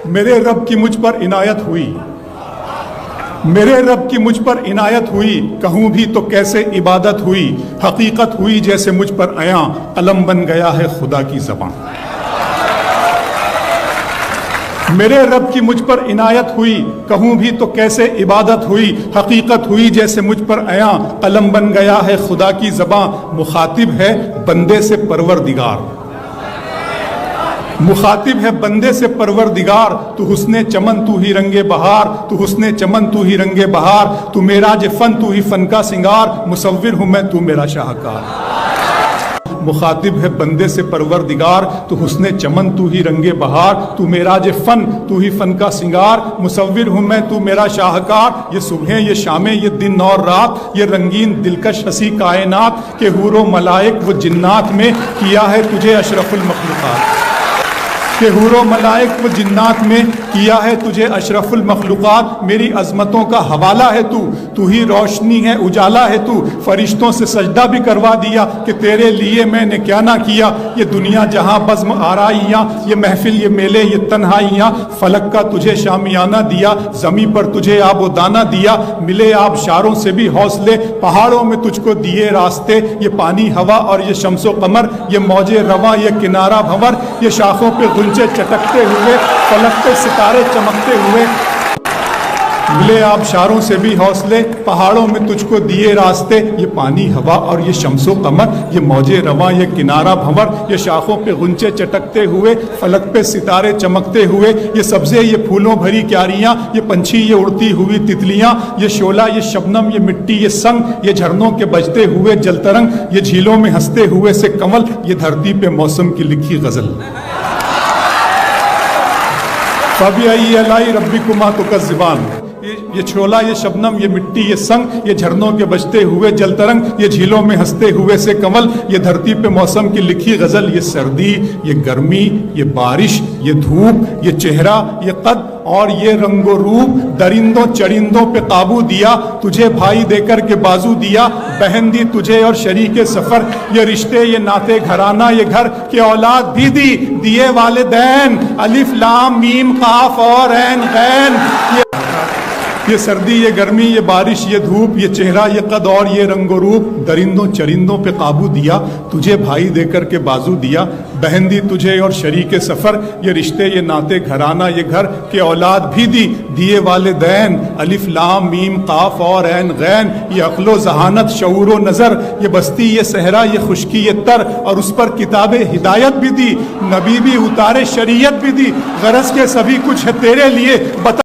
میرے رب کی مجھ پر عنایت ہوئی، میرے رب کی مجھ پر عنایت ہوئی، کہوں بھی تو کیسے عبادت ہوئی، حقیقت ہوئی جیسے مجھ پر عیاں، قلم بن گیا ہے خدا کی زبان۔ میرے رب کی مجھ پر عنایت ہوئی، کہوں بھی تو کیسے عبادت ہوئی، حقیقت ہوئی جیسے مجھ پر عیاں، قلم بن گیا ہے خدا کی زبان۔ مخاطب ہے بندے سے پروردگار، مخاطب ہے بندے سے پروردگار، تو حسن چمن تو ہی رنگ بہار، تو حسن چمن تو ہی رنگ بہار، تو معراج فن تو ہی فن کا سنگار، مصور ہوں میں تو میرا شاہکار۔ مخاطب ہے بندے سے پروردگار، تو حسن چمن تو ہی رنگ بہار، تو معراج فن تو ہی فن کا سنگار، مصور ہوں میں تو میرا شاہکار۔ یہ صبحیں یہ شامیں یہ دن اور رات، یہ رنگین دلکش ہنسی کائنات، کہ حور و ملائک و جنات میں کیا ہے تجھے اشرف المخلوقات، کہ حور و ملائک و جنات میں کیا ہے تجھے اشرف المخلوقات۔ میری عظمتوں کا حوالہ ہے تو ہی روشنی ہے اجالا ہے تو، فرشتوں سے سجدہ بھی کروا دیا کہ تیرے لیے میں نے کیا نہ کیا۔ یہ دنیا جہاں بزم آرائیاں، یہ محفل یہ میلے یہ تنہائیاں، فلک کا تجھے شامیانہ دیا، زمیں پر تجھے آب و دانہ دیا، ملے آبشاروں سے بھی حوصلے، پہاڑوں میں تجھ کو دیے راستے، یہ پانی ہوا اور یہ شمس و قمر، یہ موج رواں یہ کنارہ بھنور، یہ شاخوں پہ غنچے چٹکتے ہوئے، فلک پہ ستارے چمکتے ہوئے، ملے آبشاروں سے بھی حوصلے، پہاڑوں میں تجھ کو دیے راستے، یہ پانی ہوا اور یہ شمس و قمر، یہ موج رواں یہ کنارہ بھنور، یہ شاخوں پہ غنچے چٹکتے ہوئے، فلک پہ ستارے چمکتے ہوئے، یہ سبزے یہ پھولوں بھری کیاریاں، یہ پنچھی یہ اڑتی ہوئی تتلیاں، یہ شعلہ یہ شبنم یہ مٹی یہ سنگ، یہ جھرنوں کے بجتے ہوئے جل ترنگ، یہ جھیلوں میں ہنستے ہوئے سے کنول، یہ دھرتی پہ موسم کی لکھی غزل۔ فَبِأَيِّ آلَاءِ رَبِّكُمَا تُكَذِّبَانِ، یہ چھولہ یہ شبنم یہ مٹی یہ سنگ، یہ جھرنوں کے بجتے ہوئے جل ترنگ، یہ جھیلوں میں ہنستے ہوئے سے کنول، یہ دھرتی پہ موسم کی لکھی غزل۔ یہ سردی یہ گرمی یہ بارش یہ دھوپ یہ چہرہ یہ قد اور یہ رنگ و روپ، درندوں چرندوں پہ قابو دیا، تجھے بھائی دے کر کے بازو دیا، بہن دی تجھے اور شریک سفر، یہ رشتے یہ ناتے گھرانہ یہ گھر، کہ اولاد بھی دی دیے والدین، الف لام میم قاف اور عین غین۔ یہ سردی یہ گرمی یہ بارش یہ دھوپ یہ چہرہ یہ قد اور یہ رنگ و روپ، درندوں چرندوں پہ قابو دیا، تجھے بھائی دے کر کے بازو دیا، بہن دی تجھے اور شریک سفر، یہ رشتے یہ ناتے گھرانہ یہ گھر، کہ اولاد بھی دی دیے والدین، الف لام میم قاف اور عین غین۔ یہ عقل و ذہانت شعور و نظر، یہ بستی یہ صحرا یہ خشکی یہ تر، اور اس پر کتاب ہدایت بھی دی، نبی بھی اتارے شریعت بھی دی، غرض کے سبھی کچھ ہے تیرے لیے، بتا